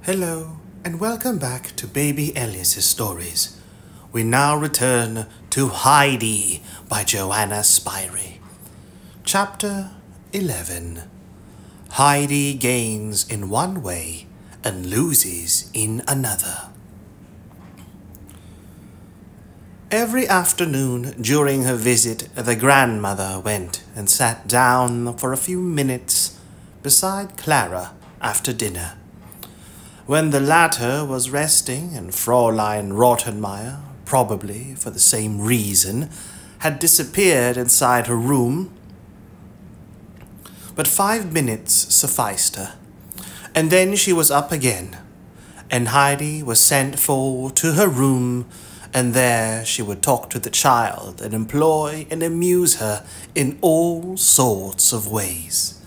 Hello, and welcome back to Baby Elias's stories. We now return to Heidi by Johanna Spyri. Chapter 11. Heidi gains in one way and loses in another. Every afternoon during her visit, the grandmother went and sat down for a few minutes beside Clara after dinner. When the latter was resting and Fräulein Rottenmeier, probably for the same reason, had disappeared inside her room. But 5 minutes sufficed her, and then she was up again, and Heidi was sent for to her room, and there she would talk to the child and employ and amuse her in all sorts of ways.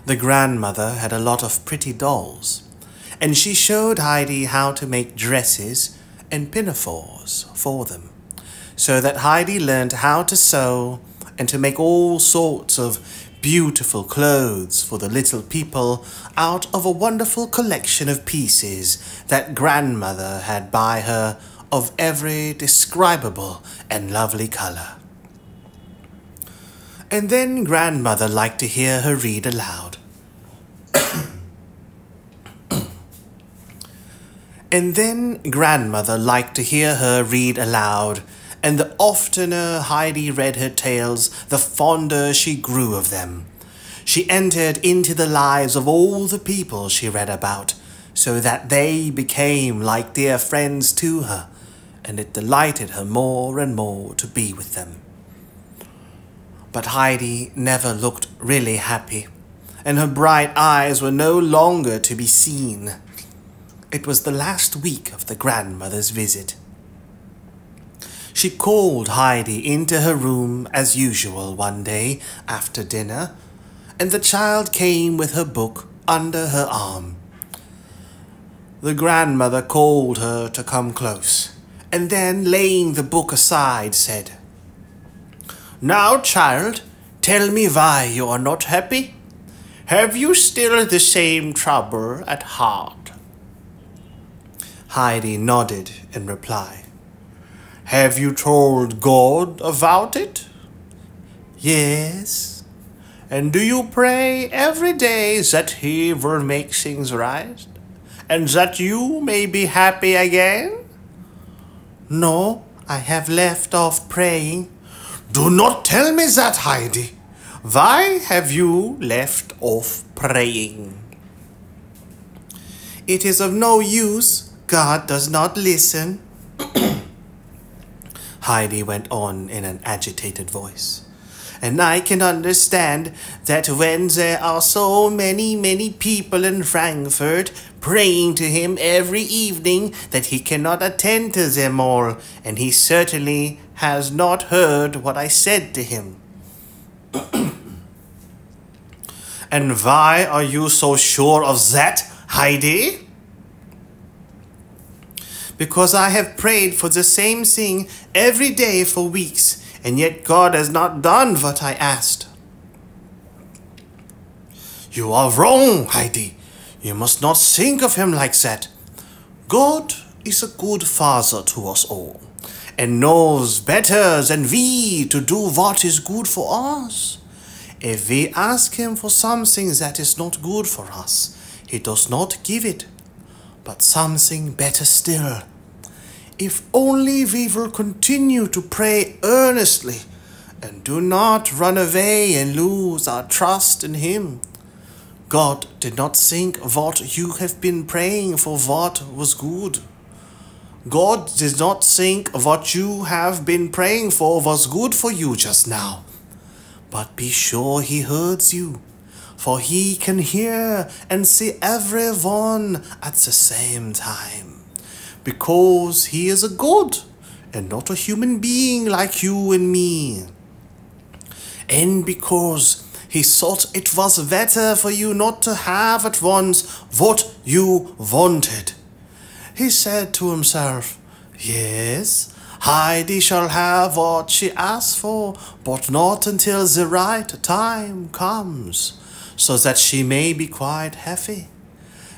The grandmother had a lot of pretty dolls, and she showed Heidi how to make dresses and pinafores for them, so that Heidi learned how to sew and to make all sorts of beautiful clothes for the little people out of a wonderful collection of pieces that grandmother had by her of every describable and lovely color. And then grandmother liked to hear her read aloud. And the oftener Heidi read her tales, the fonder she grew of them. She entered into the lives of all the people she read about, so that they became like dear friends to her, and it delighted her more and more to be with them. But Heidi never looked really happy, and her bright eyes were no longer to be seen. It was the last week of the grandmother's visit. She called Heidi into her room as usual one day after dinner, and the child came with her book under her arm. The grandmother called her to come close, and then laying the book aside said, "Now, child, tell me why you are not happy. Have you still the same trouble at heart?" Heidi nodded in reply. "Have you told God about it?" "Yes." "And do you pray every day that He will make things right, and that you may be happy again?" "No, I have left off praying." "Do not tell me that, Heidi. Why have you left off praying?" "It is of no use. God does not listen." Heidi went on in an agitated voice. "And I can understand that when there are so many people in Frankfurt praying to him every evening that he cannot attend to them all, and he certainly has not heard what I said to him." "And why are you so sure of that, Heidi?" "Because I have prayed for the same thing every day for weeks, and yet God has not done what I asked." "You are wrong, Heidi. You must not think of him like that. God is a good father to us all, and knows better than we to do what is good for us. If we ask him for something that is not good for us, he does not give it, but something better still. If only we will continue to pray earnestly, and do not run away and lose our trust in him. God did not think what you have been praying for what was good. God did not think what you have been praying for was good for you just now. But be sure he hears you, for he can hear and see everyone at the same time. Because he is a God and not a human being like you and me. And because he thought it was better for you not to have at once what you wanted. He said to himself, "Yes, Heidi shall have what she asks for, but not until the right time comes. so that she may be quite happy.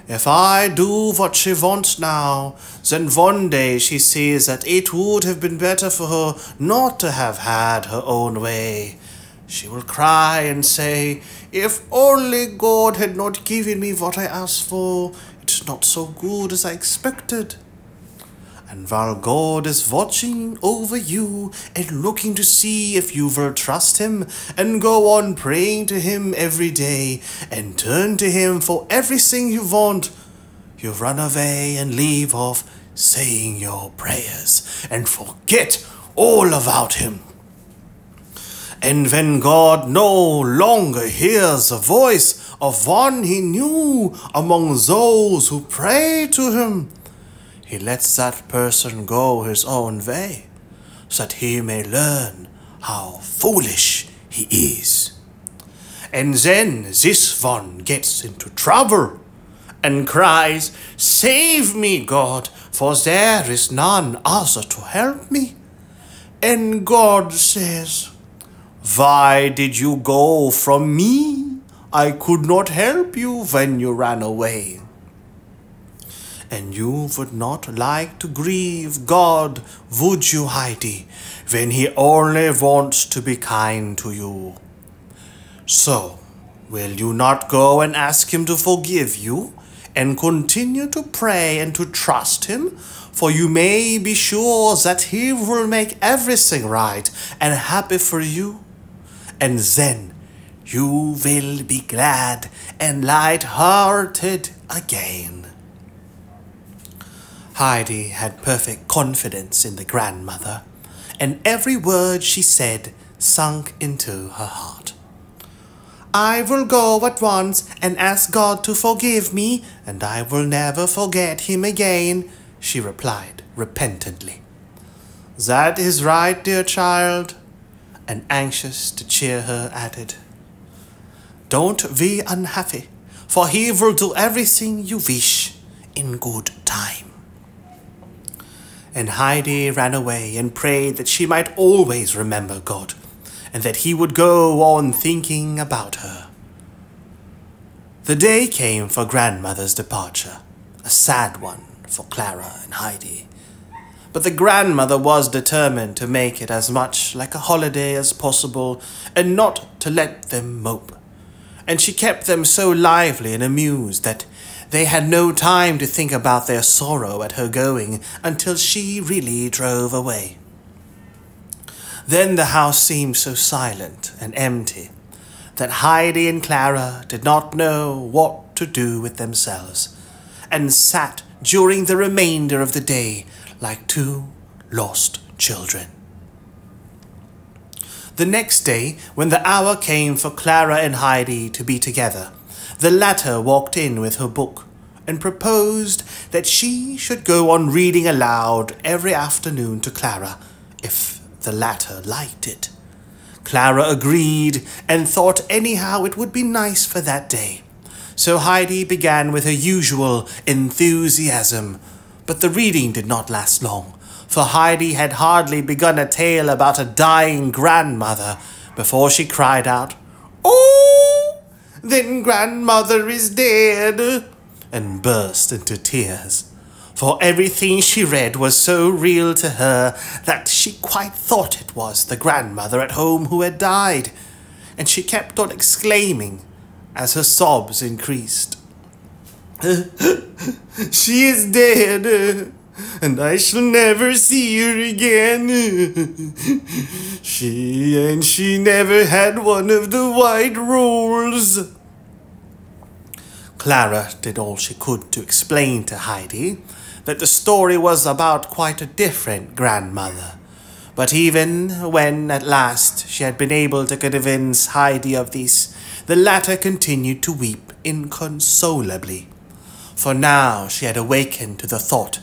If I do what she wants now, then one day she sees that it would have been better for her not to have had her own way. She will cry and say, if only God had not given me what I asked for, it's not so good as I expected. And while God is watching over you and looking to see if you will trust him and go on praying to him every day and turn to him for everything you want, you run away and leave off saying your prayers and forget all about him. And when God no longer hears the voice of one he knew among those who pray to him, he lets that person go his own way, so that he may learn how foolish he is. And then this one gets into trouble and cries, save me, God, for there is none other to help me. And God says, why did you go from me? I could not help you when you ran away. And you would not like to grieve God, would you, Heidi, when he only wants to be kind to you? So, will you not go and ask him to forgive you, and continue to pray and to trust him? For you may be sure that he will make everything right and happy for you. And then you will be glad and light-hearted again. Heidi had perfect confidence in the grandmother, and every word she said sunk into her heart. I will go at once and ask God to forgive me, and I will never forget him again, she replied repentantly. That is right, dear child, and anxious to cheer her added. Don't be unhappy, for he will do everything you wish in good time. And Heidi ran away and prayed that she might always remember God, and that he would go on thinking about her. The day came for grandmother's departure, a sad one for Clara and Heidi. But the grandmother was determined to make it as much like a holiday as possible and not to let them mope. And she kept them so lively and amused that they had no time to think about their sorrow at her going until she really drove away. Then the house seemed so silent and empty that Heidi and Clara did not know what to do with themselves, and sat during the remainder of the day like two lost children. The next day, when the hour came for Clara and Heidi to be together, the latter walked in with her book and proposed that she should go on reading aloud every afternoon to Clara, if the latter liked it. Clara agreed and thought anyhow it would be nice for that day. So Heidi began with her usual enthusiasm, but the reading did not last long, for Heidi had hardly begun a tale about a dying grandmother before she cried out, "Oh, then grandmother is dead," and burst into tears. For everything she read was so real to her that she quite thought it was the grandmother at home who had died, and she kept on exclaiming as her sobs increased, "She is dead, and I shall never see her again. She never had one of the white rolls." Clara did all she could to explain to Heidi that the story was about quite a different grandmother. But even when at last she had been able to convince Heidi of this, the latter continued to weep inconsolably. For now she had awakened to the thought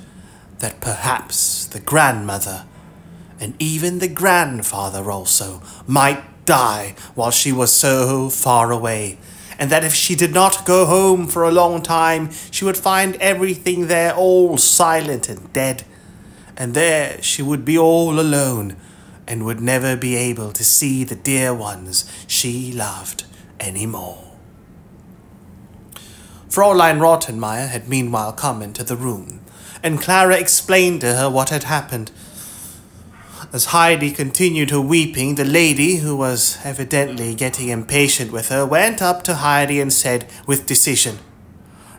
that perhaps the grandmother, and even the grandfather also, might die while she was so far away, and that if she did not go home for a long time, she would find everything there all silent and dead, and there she would be all alone, and would never be able to see the dear ones she loved any more. Fräulein Rottenmeier had meanwhile come into the room, and Clara explained to her what had happened. As Heidi continued her weeping, the lady, who was evidently getting impatient with her, went up to Heidi and said with decision,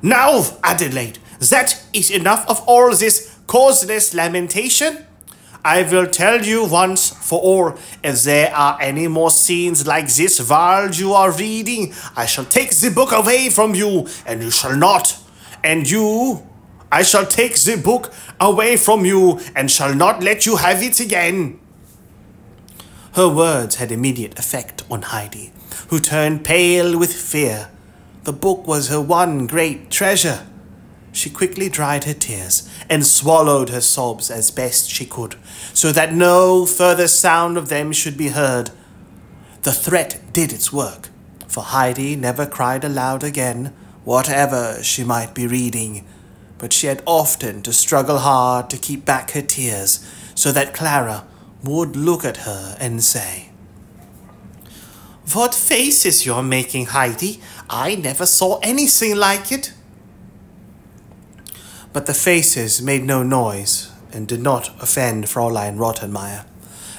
"Now, Adelaide, that is enough of all this causeless lamentation. I will tell you once for all, if there are any more scenes like this while you are reading, I shall take the book away from you, and you shall not. And you, I shall take the book away from you, and shall not let you have it again." Her words had immediate effect on Heidi, who turned pale with fear. The book was her one great treasure. She quickly dried her tears and swallowed her sobs as best she could, so that no further sound of them should be heard. The threat did its work, for Heidi never cried aloud again, whatever she might be reading, but she had often to struggle hard to keep back her tears, so that Clara would look at her and say, "What faces you're making, Heidi? I never saw anything like it." But the faces made no noise and did not offend Fräulein Rottenmeier,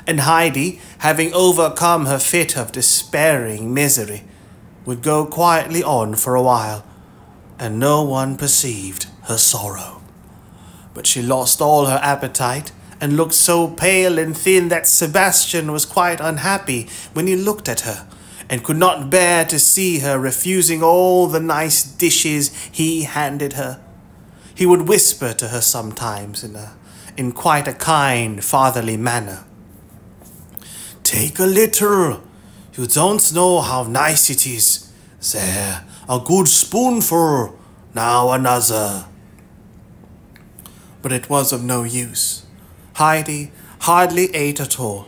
and Heidi, having overcome her fit of despairing misery, would go quietly on for a while, and no one perceived her sorrow. But she lost all her appetite and looked so pale and thin that Sebastian was quite unhappy when he looked at her, and could not bear to see her refusing all the nice dishes he handed her. He would whisper to her sometimes in quite a kind, fatherly manner, "Take a little. You don't know how nice it is. There, a good spoonful. Now another." But it was of no use. Heidi hardly ate at all,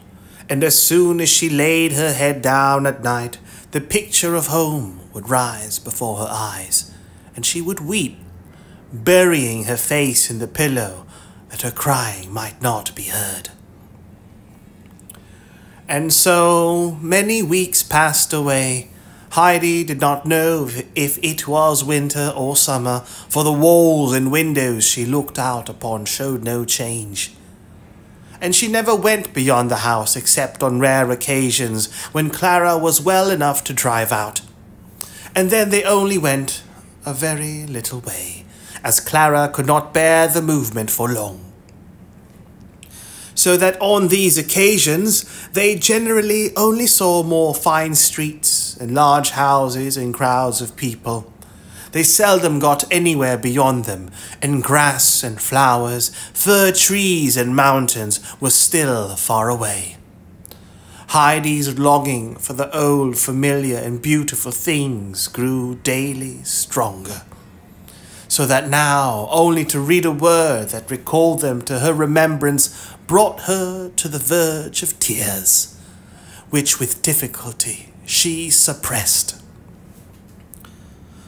and as soon as she laid her head down at night, the picture of home would rise before her eyes, and she would weep, burying her face in the pillow that her crying might not be heard. And so many weeks passed away. Heidi did not know if it was winter or summer, for the walls and windows she looked out upon showed no change. And she never went beyond the house except on rare occasions when Clara was well enough to drive out. And then they only went a very little way, as Clara could not bear the movement for long. So that on these occasions they generally only saw more fine streets and large houses and crowds of people. They seldom got anywhere beyond them, and grass and flowers, fir trees and mountains were still far away. Heidi's longing for the old, familiar and beautiful things grew daily stronger, so that now only to read a word that recalled them to her remembrance brought her to the verge of tears, which with difficulty she suppressed.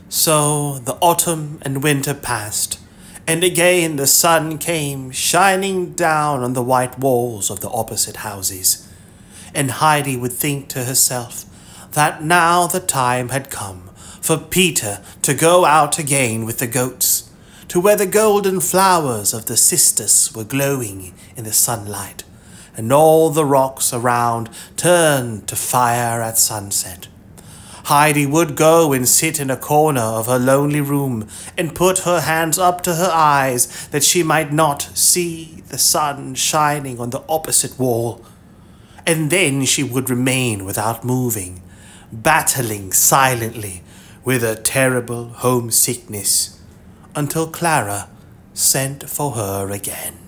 So the autumn and winter passed, and again the sun came shining down on the white walls of the opposite houses, and Heidi would think to herself that now the time had come for Peter to go out again with the goats, to where the golden flowers of the cistus were glowing in the sunlight, and all the rocks around turned to fire at sunset. Heidi would go and sit in a corner of her lonely room and put her hands up to her eyes that she might not see the sun shining on the opposite wall. And then she would remain without moving, battling silently with a terrible homesickness, until Clara sent for her again.